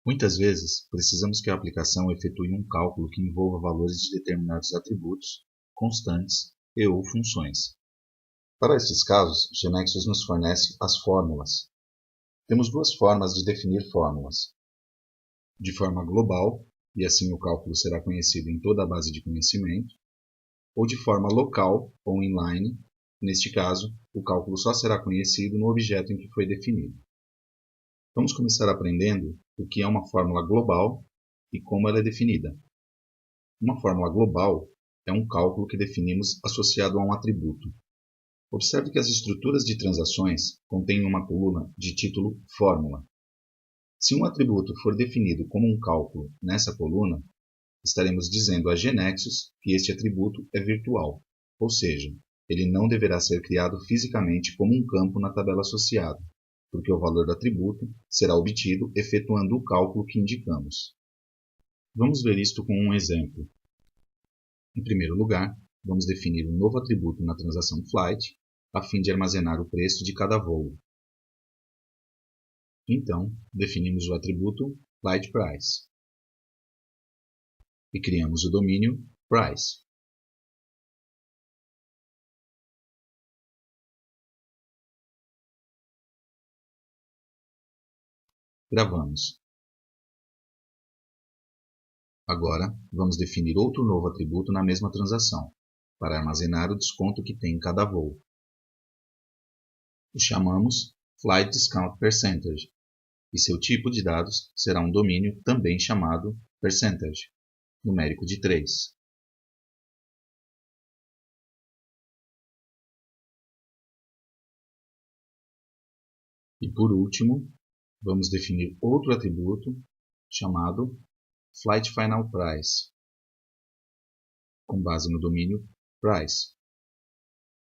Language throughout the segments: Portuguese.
Muitas vezes, precisamos que a aplicação efetue um cálculo que envolva valores de determinados atributos, constantes e/ou funções. Para estes casos, GeneXus nos fornece as fórmulas. Temos duas formas de definir fórmulas. De forma global, e assim o cálculo será conhecido em toda a base de conhecimento, ou de forma local ou inline, neste caso, o cálculo só será conhecido no objeto em que foi definido. Vamos começar aprendendo o que é uma fórmula global e como ela é definida. Uma fórmula global é um cálculo que definimos associado a um atributo. Observe que as estruturas de transações contêm uma coluna de título fórmula. Se um atributo for definido como um cálculo nessa coluna, estaremos dizendo a GeneXus que este atributo é virtual, ou seja, ele não deverá ser criado fisicamente como um campo na tabela associada, porque o valor do atributo será obtido efetuando o cálculo que indicamos. Vamos ver isto com um exemplo. Em primeiro lugar, vamos definir um novo atributo na transação flight, a fim de armazenar o preço de cada voo. Então, definimos o atributo flight price e criamos o domínio price. Gravamos. Agora, vamos definir outro novo atributo na mesma transação, para armazenar o desconto que tem em cada voo. O chamamos Flight Discount Percentage, e seu tipo de dados será um domínio também chamado percentage, numérico de 3. E por último, vamos definir outro atributo chamado Flight Final Price, com base no domínio price,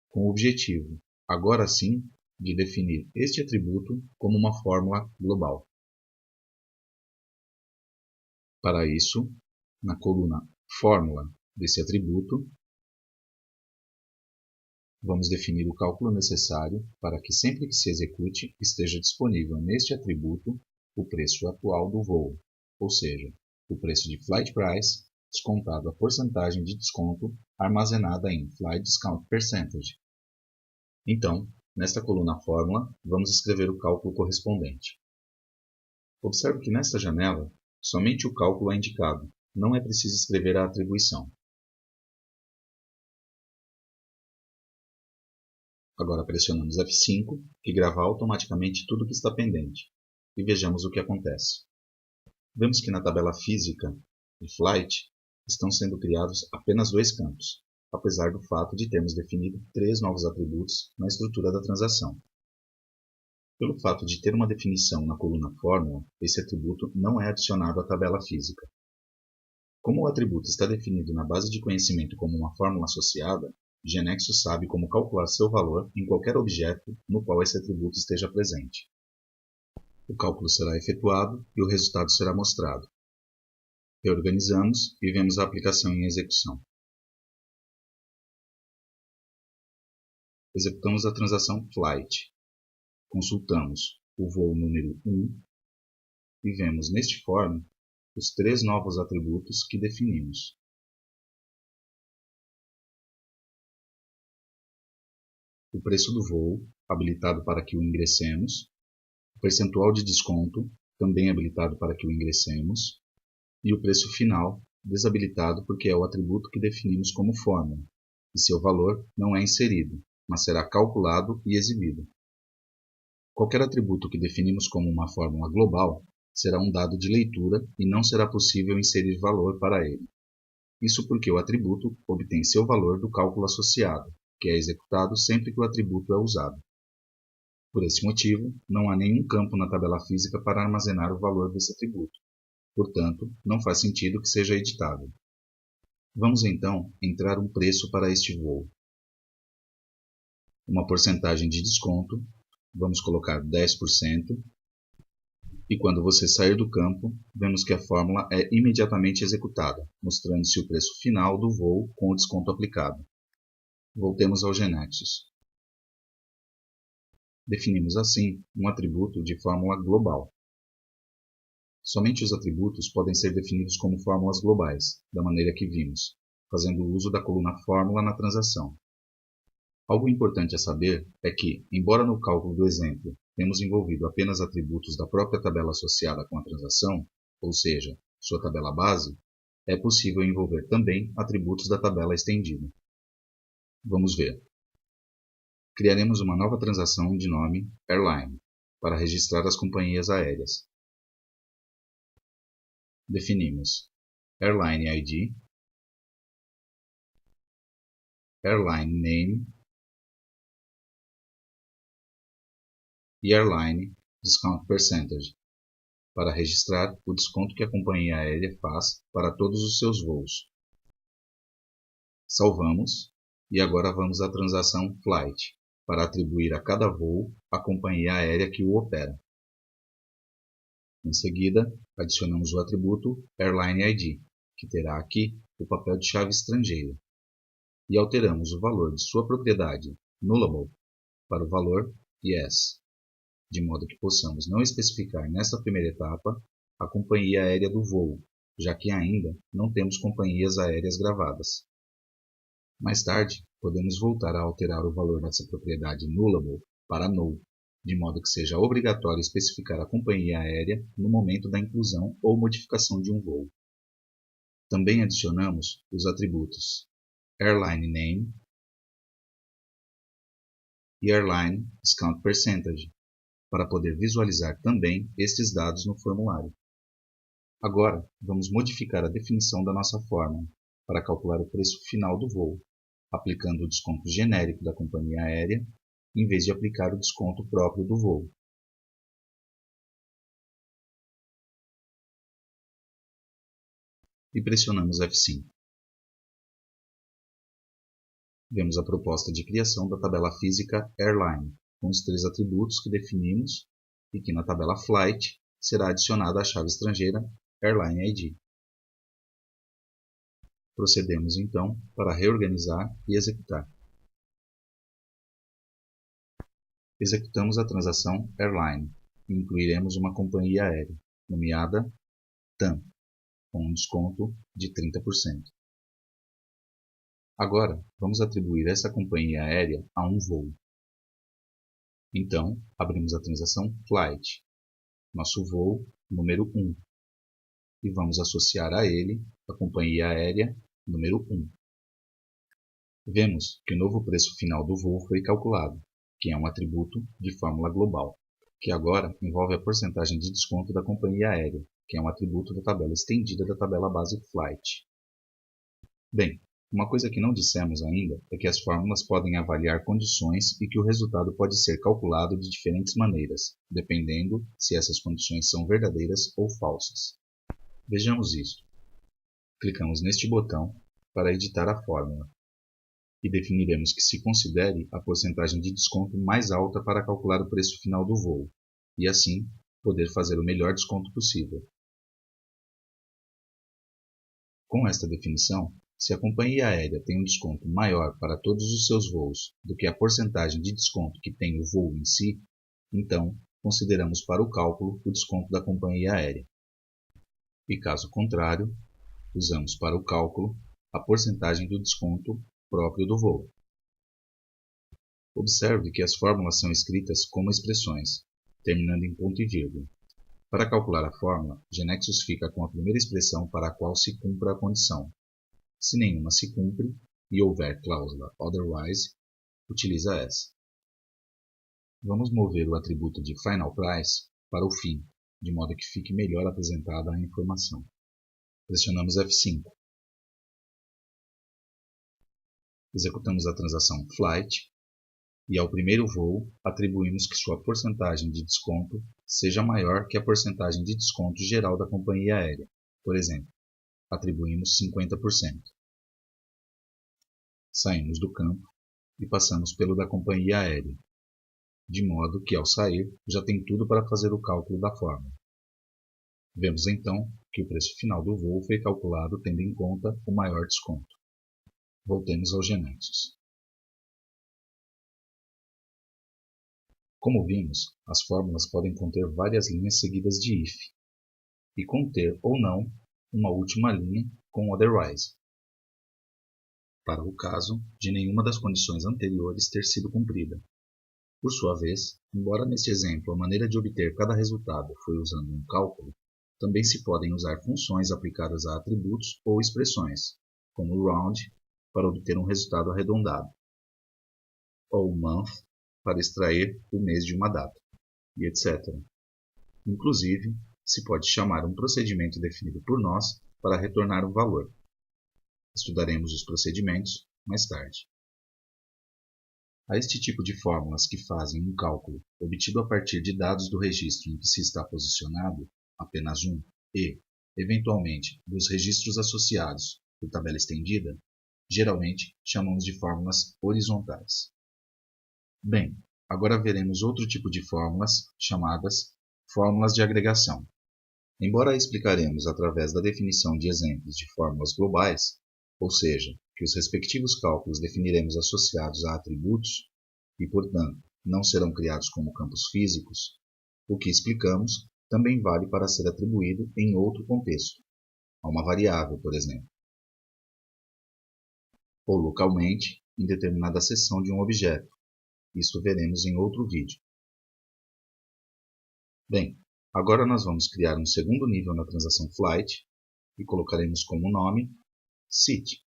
com o objetivo, agora sim, de definir este atributo como uma fórmula global. Para isso, na coluna fórmula desse atributo, vamos definir o cálculo necessário para que sempre que se execute esteja disponível neste atributo o preço atual do voo, ou seja, o preço de flight price descontado a porcentagem de desconto armazenada em Flight Discount Percentage. Então, nesta coluna fórmula, vamos escrever o cálculo correspondente. Observe que nesta janela, somente o cálculo é indicado, não é preciso escrever a atribuição. Agora pressionamos F5, que grava automaticamente tudo que está pendente, e vejamos o que acontece. Vemos que na tabela física de Flight estão sendo criados apenas dois campos, apesar do fato de termos definido 3 novos atributos na estrutura da transação. Pelo fato de ter uma definição na coluna fórmula, esse atributo não é adicionado à tabela física. Como o atributo está definido na base de conhecimento como uma fórmula associada, GeneXus sabe como calcular seu valor em qualquer objeto no qual esse atributo esteja presente. O cálculo será efetuado e o resultado será mostrado. Reorganizamos e vemos a aplicação em execução. Executamos a transação Flight. Consultamos o voo número 1 e vemos neste form os 3 novos atributos que definimos. O preço do voo, habilitado para que o ingressemos, o percentual de desconto, também habilitado para que o ingressemos, e o preço final, desabilitado porque é o atributo que definimos como fórmula, e seu valor não é inserido, mas será calculado e exibido. Qualquer atributo que definimos como uma fórmula global será um dado de leitura e não será possível inserir valor para ele. Isso porque o atributo obtém seu valor do cálculo associado, que é executado sempre que o atributo é usado. Por esse motivo, não há nenhum campo na tabela física para armazenar o valor desse atributo. Portanto, não faz sentido que seja editável. Vamos então entrar um preço para este voo. Uma porcentagem de desconto, vamos colocar 10%, e quando você sair do campo, vemos que a fórmula é imediatamente executada, mostrando-se o preço final do voo com o desconto aplicado. Voltemos ao GeneXus. Definimos assim um atributo de fórmula global. Somente os atributos podem ser definidos como fórmulas globais, da maneira que vimos, fazendo uso da coluna fórmula na transação. Algo importante a saber é que, embora no cálculo do exemplo temos envolvido apenas atributos da própria tabela associada com a transação, ou seja, sua tabela base, é possível envolver também atributos da tabela estendida. Vamos ver. Criaremos uma nova transação de nome Airline para registrar as companhias aéreas. Definimos Airline ID, Airline Name e Airline Discount Percentage, para registrar o desconto que a companhia aérea faz para todos os seus voos. Salvamos e agora vamos à transação Flight, para atribuir a cada voo a companhia aérea que o opera. Em seguida, adicionamos o atributo Airline ID, que terá aqui o papel de chave estrangeira, e alteramos o valor de sua propriedade Nullable para o valor Yes, de modo que possamos não especificar nesta primeira etapa a companhia aérea do voo, já que ainda não temos companhias aéreas gravadas. Mais tarde, podemos voltar a alterar o valor dessa propriedade Nullable para Null, de modo que seja obrigatório especificar a companhia aérea no momento da inclusão ou modificação de um voo. Também adicionamos os atributos Airline Name e Airline Discount Percentage, para poder visualizar também estes dados no formulário. Agora, vamos modificar a definição da nossa fórmula para calcular o preço final do voo, aplicando o desconto genérico da companhia aérea, em vez de aplicar o desconto próprio do voo. E pressionamos F5. Vemos a proposta de criação da tabela física Airline, com os 3 atributos que definimos e que na tabela Flight será adicionada a chave estrangeira Airline ID. Procedemos então para reorganizar e executar. Executamos a transação Airline e incluiremos uma companhia aérea, nomeada TAM, com um desconto de 30%. Agora, vamos atribuir essa companhia aérea a um voo. Então, abrimos a transação Flight, nosso voo número 1, e vamos associar a ele a companhia aérea número 1. Vemos que o novo preço final do voo foi calculado, que é um atributo de fórmula global, que agora envolve a porcentagem de desconto da companhia aérea, que é um atributo da tabela estendida da tabela base Flight. Bem, uma coisa que não dissemos ainda é que as fórmulas podem avaliar condições e que o resultado pode ser calculado de diferentes maneiras, dependendo se essas condições são verdadeiras ou falsas. Vejamos isso. Clicamos neste botão para editar a fórmula e definiremos que se considere a porcentagem de desconto mais alta para calcular o preço final do voo, e assim poder fazer o melhor desconto possível. Com esta definição, se a companhia aérea tem um desconto maior para todos os seus voos do que a porcentagem de desconto que tem o voo em si, então consideramos para o cálculo o desconto da companhia aérea. E caso contrário, usamos para o cálculo a porcentagem do desconto próprio do voo. Observe que as fórmulas são escritas como expressões, terminando em ponto e vírgula. Para calcular a fórmula, GeneXus fica com a primeira expressão para a qual se cumpra a condição. Se nenhuma se cumpre e houver cláusula otherwise, utiliza essa. Vamos mover o atributo de Final Price para o fim, de modo que fique melhor apresentada a informação. Pressionamos F5. Executamos a transação Flight e ao primeiro voo atribuímos que sua porcentagem de desconto seja maior que a porcentagem de desconto geral da companhia aérea. Por exemplo, atribuímos 50%. Saímos do campo e passamos pelo da companhia aérea, de modo que ao sair já tem tudo para fazer o cálculo da fórmula. Vemos então que o preço final do voo foi calculado tendo em conta o maior desconto. Voltemos ao GeneXus. Como vimos, as fórmulas podem conter várias linhas seguidas de if. e conter ou não uma última linha com otherwise, para o caso de nenhuma das condições anteriores ter sido cumprida. Por sua vez, embora neste exemplo a maneira de obter cada resultado foi usando um cálculo, também se podem usar funções aplicadas a atributos ou expressões, como round, para obter um resultado arredondado, ou month, para extrair o mês de uma data, e etc. Inclusive, se pode chamar um procedimento definido por nós para retornar um valor. Estudaremos os procedimentos mais tarde. A este tipo de fórmulas que fazem um cálculo obtido a partir de dados do registro em que se está posicionado, apenas um, e, eventualmente, dos registros associados por tabela estendida, geralmente chamamos de fórmulas horizontais. Bem, agora veremos outro tipo de fórmulas, chamadas fórmulas de agregação. Embora a explicaremos através da definição de exemplos de fórmulas globais, ou seja, que os respectivos cálculos definiremos associados a atributos e, portanto, não serão criados como campos físicos, o que explicamos também vale para ser atribuído em outro contexto, a uma variável, por exemplo, ou localmente em determinada seção de um objeto. Isso veremos em outro vídeo. Bem, agora nós vamos criar um segundo nível na transação flight e colocaremos como nome sit.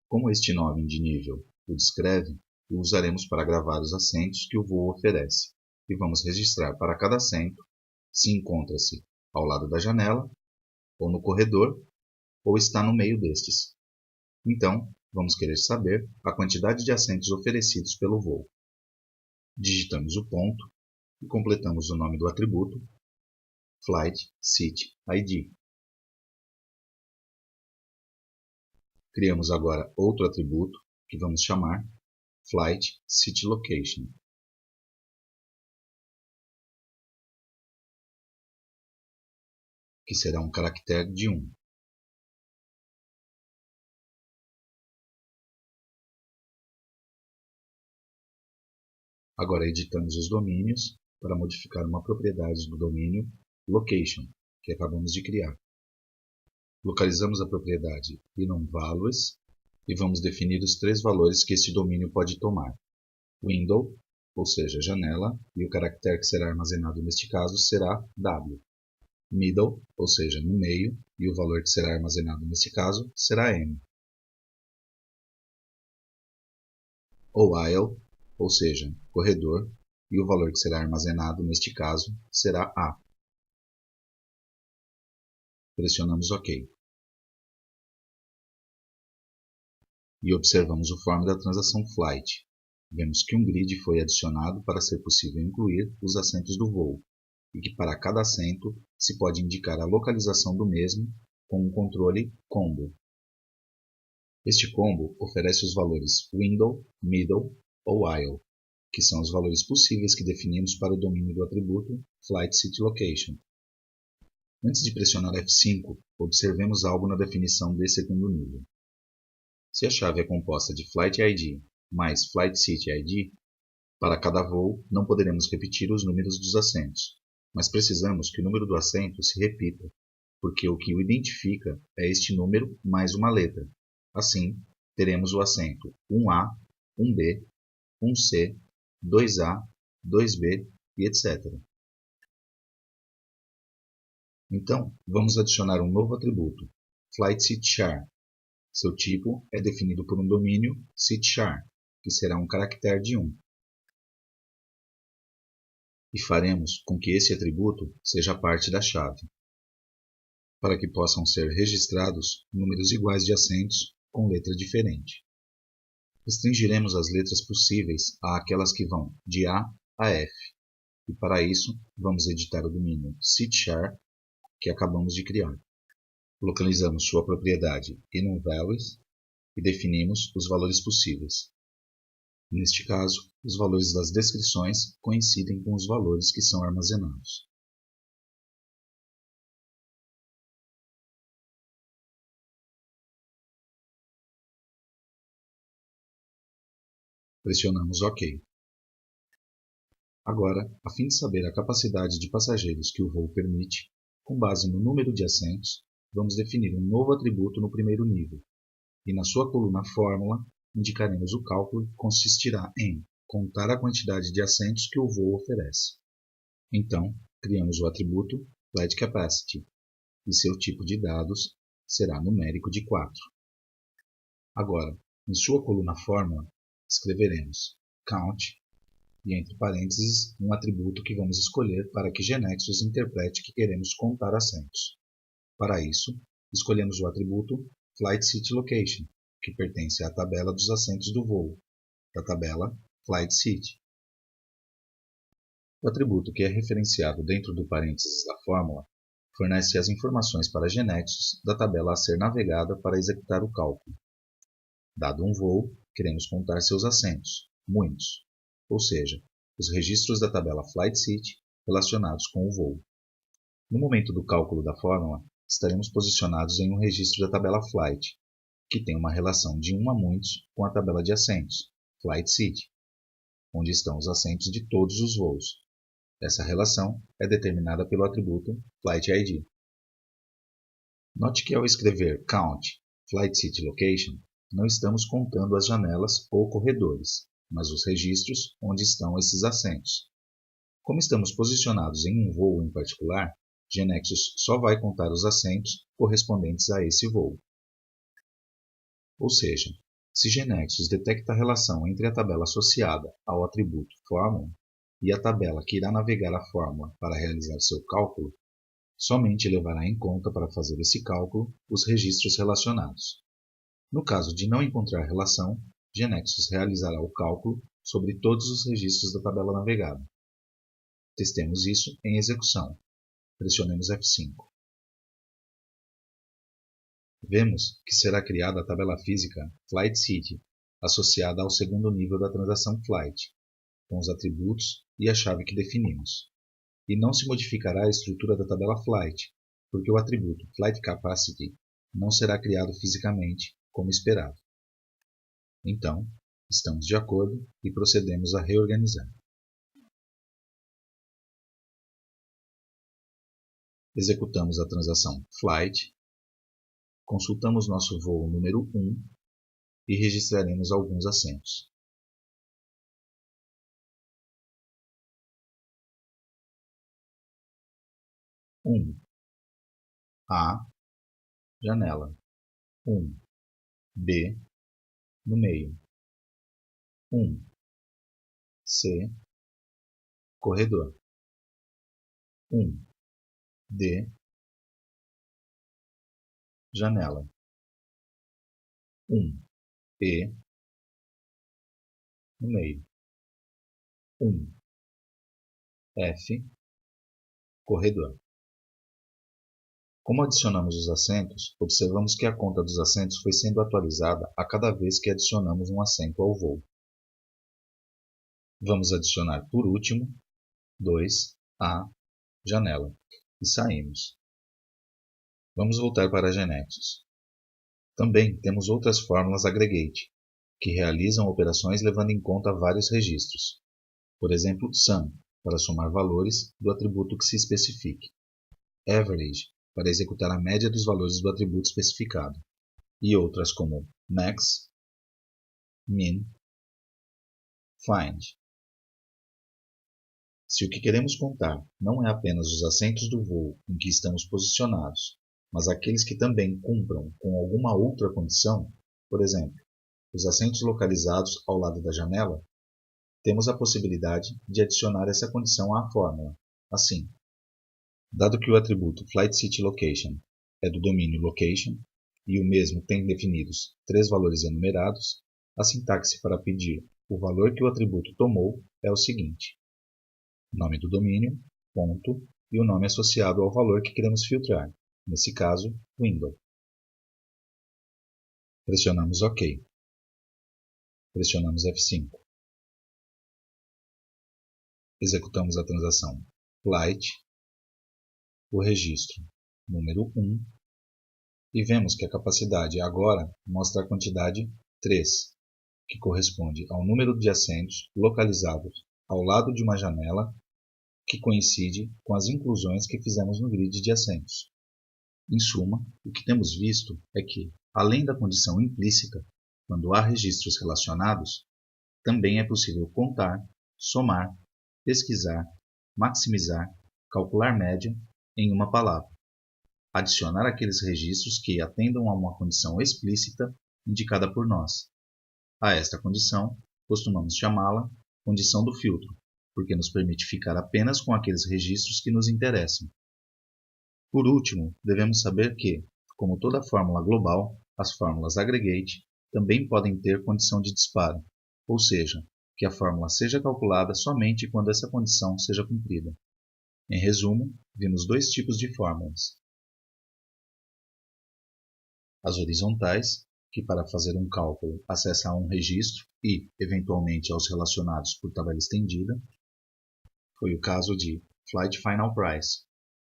Como este nome de nível o descreve, o usaremos para gravar os assentos que o voo oferece, e vamos registrar para cada assento se encontra-se ao lado da janela, ou no corredor, ou está no meio destes. Então, vamos querer saber a quantidade de assentos oferecidos pelo voo. Digitamos o ponto e completamos o nome do atributo Flight Seat ID. Criamos agora outro atributo que vamos chamar Flight Seat Location. Que será um caractere de 1. Agora editamos os domínios para modificar uma propriedade do domínio Location, que acabamos de criar. Localizamos a propriedade enumValues e vamos definir os 3 valores que este domínio pode tomar. Window, ou seja, janela, e o caractere que será armazenado neste caso será W. Middle, ou seja, no meio, e o valor que será armazenado neste caso será M. Ou aisle, ou seja, corredor, e o valor que será armazenado neste caso será A. Pressionamos OK. E observamos o form da transação flight. Vemos que um grid foi adicionado para ser possível incluir os assentos do voo, e que para cada assento se pode indicar a localização do mesmo com um controle combo. Este combo oferece os valores window, middle ou aisle, que são os valores possíveis que definimos para o domínio do atributo Flight Seat Location. Antes de pressionar F5, observemos algo na definição desse segundo nível. Se a chave é composta de Flight ID mais Flight Seat ID, para cada voo não poderemos repetir os números dos assentos, mas precisamos que o número do assento se repita, porque o que o identifica é este número mais uma letra. Assim, teremos o assento 1A, 1B, 1C, 2A, 2B e etc. Então, vamos adicionar um novo atributo, Flight Seat Char. Seu tipo é definido por um domínio SeatChar, que será um caractere de 1. E faremos com que esse atributo seja parte da chave, para que possam ser registrados números iguais de assentos com letra diferente. Restringiremos as letras possíveis àquelas que vão de A a F, e para isso vamos editar o domínio SeatChar que acabamos de criar. Localizamos sua propriedade enumValues e definimos os valores possíveis. Neste caso, os valores das descrições coincidem com os valores que são armazenados. Pressionamos OK. Agora, a fim de saber a capacidade de passageiros que o voo permite, com base no número de assentos, vamos definir um novo atributo no primeiro nível, e na sua coluna fórmula indicaremos o cálculo que consistirá em contar a quantidade de assentos que o voo oferece. Então, criamos o atributo Flight Capacity, e seu tipo de dados será numérico de 4. Agora, em sua coluna fórmula, escreveremos count e entre parênteses um atributo que vamos escolher para que GeneXus interprete que queremos contar assentos. Para isso, escolhemos o atributo Flight Seat Location, que pertence à tabela dos assentos do voo, da tabela Flight Seat. O atributo que é referenciado dentro do parênteses da fórmula fornece as informações para GeneXus da tabela a ser navegada para executar o cálculo. Dado um voo, queremos contar seus assentos, muitos, ou seja, os registros da tabela Flight Seat relacionados com o voo. No momento do cálculo da fórmula, estaremos posicionados em um registro da tabela Flight, que tem uma relação de 1 a muitos com a tabela de assentos, Flight Seat, onde estão os assentos de todos os voos. Essa relação é determinada pelo atributo Flight ID. Note que ao escrever count Flight Seat Location, não estamos contando as janelas ou corredores, mas os registros onde estão esses assentos. Como estamos posicionados em um voo em particular, GeneXus só vai contar os assentos correspondentes a esse voo. Ou seja, se GeneXus detecta a relação entre a tabela associada ao atributo fórmula e a tabela que irá navegar a fórmula para realizar seu cálculo, somente levará em conta para fazer esse cálculo os registros relacionados. No caso de não encontrar relação, GeneXus realizará o cálculo sobre todos os registros da tabela navegada. Testemos isso em execução. Pressionemos F5. Vemos que será criada a tabela física Flight Seat, associada ao segundo nível da transação Flight, com os atributos e a chave que definimos. E não se modificará a estrutura da tabela Flight, porque o atributo Flight Capacity não será criado fisicamente, como esperado. Então, estamos de acordo e procedemos a reorganizar. Executamos a transação Flight, consultamos nosso voo número 1 e registraremos alguns assentos. A, janela. B, no meio. C, corredor. D, janela. E, no meio. F, corredor. Como adicionamos os assentos, observamos que a conta dos assentos foi sendo atualizada a cada vez que adicionamos um assento ao voo. Vamos adicionar por último 2A, janela, e saímos. Vamos voltar para a GeneXus. Também temos outras fórmulas aggregate, que realizam operações levando em conta vários registros. Por exemplo, sum, para somar valores do atributo que se especifique. Average, para executar a média dos valores do atributo especificado. E outras como max, min, find. Se o que queremos contar não é apenas os assentos do voo em que estamos posicionados, mas aqueles que também cumpram com alguma outra condição, por exemplo, os assentos localizados ao lado da janela, temos a possibilidade de adicionar essa condição à fórmula. Assim, dado que o atributo Flight Seat Location é do domínio Location e o mesmo tem definidos 3 valores enumerados, a sintaxe para pedir o valor que o atributo tomou é o seguinte: nome do domínio, ponto, e o nome associado ao valor que queremos filtrar, nesse caso, window. Pressionamos OK. Pressionamos F5. Executamos a transação Flight, o registro número 1, e vemos que a capacidade agora mostra a quantidade 3, que corresponde ao número de assentos localizados ao lado de uma janela que coincide com as inclusões que fizemos no grid de assentos. Em suma, o que temos visto é que, além da condição implícita, quando há registros relacionados, também é possível contar, somar, pesquisar, maximizar, calcular média em uma palavra, adicionar aqueles registros que atendam a uma condição explícita indicada por nós. A esta condição, costumamos chamá-la condição do filtro, porque nos permite ficar apenas com aqueles registros que nos interessam. Por último, devemos saber que, como toda fórmula global, as fórmulas aggregate também podem ter condição de disparo, ou seja, que a fórmula seja calculada somente quando essa condição seja cumprida. Em resumo, vimos dois tipos de fórmulas. As horizontais, que para fazer um cálculo acessa a um registro e, eventualmente, aos relacionados por tabela estendida. Foi o caso de Flight Final Price,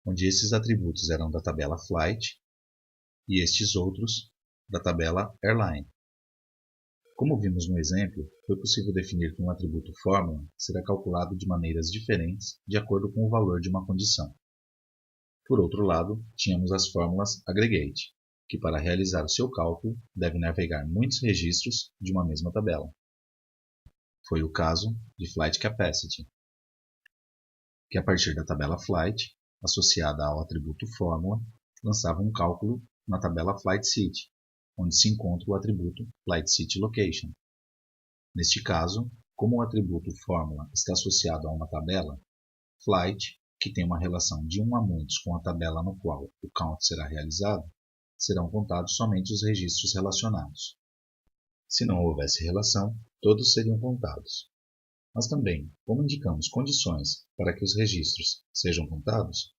onde esses atributos eram da tabela Flight e estes outros da tabela Airline. Como vimos no exemplo, foi possível definir que um atributo fórmula será calculado de maneiras diferentes de acordo com o valor de uma condição. Por outro lado, tínhamos as fórmulas aggregate, que para realizar o seu cálculo deve navegar muitos registros de uma mesma tabela. Foi o caso de Flight Capacity, que a partir da tabela Flight, associada ao atributo fórmula, lançava um cálculo na tabela Flight City, onde se encontra o atributo Flight City Location. Neste caso, como o atributo fórmula está associado a uma tabela, Flight, que tem uma relação de 1 a muitos com a tabela no qual o count será realizado, serão contados somente os registros relacionados. Se não houvesse relação, todos seriam contados. Mas também, como indicamos condições para que os registros sejam contados,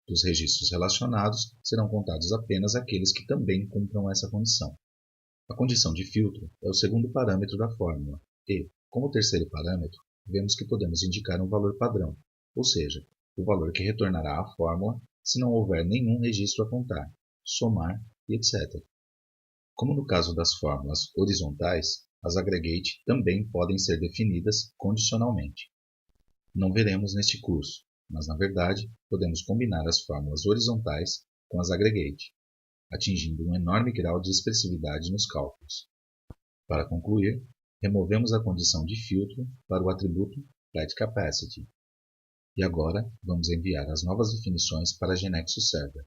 dos registros relacionados serão contados apenas aqueles que também cumpram essa condição. A condição de filtro é o segundo parâmetro da fórmula e, como terceiro parâmetro, vemos que podemos indicar um valor padrão, ou seja, o valor que retornará à fórmula se não houver nenhum registro a contar, somar e etc. Como no caso das fórmulas horizontais, as aggregate também podem ser definidas condicionalmente. Não veremos neste curso, mas na verdade podemos combinar as fórmulas horizontais com as aggregate, atingindo um enorme grau de expressividade nos cálculos. Para concluir, removemos a condição de filtro para o atributo Flight Capacity. E agora vamos enviar as novas definições para a GeneXus Server.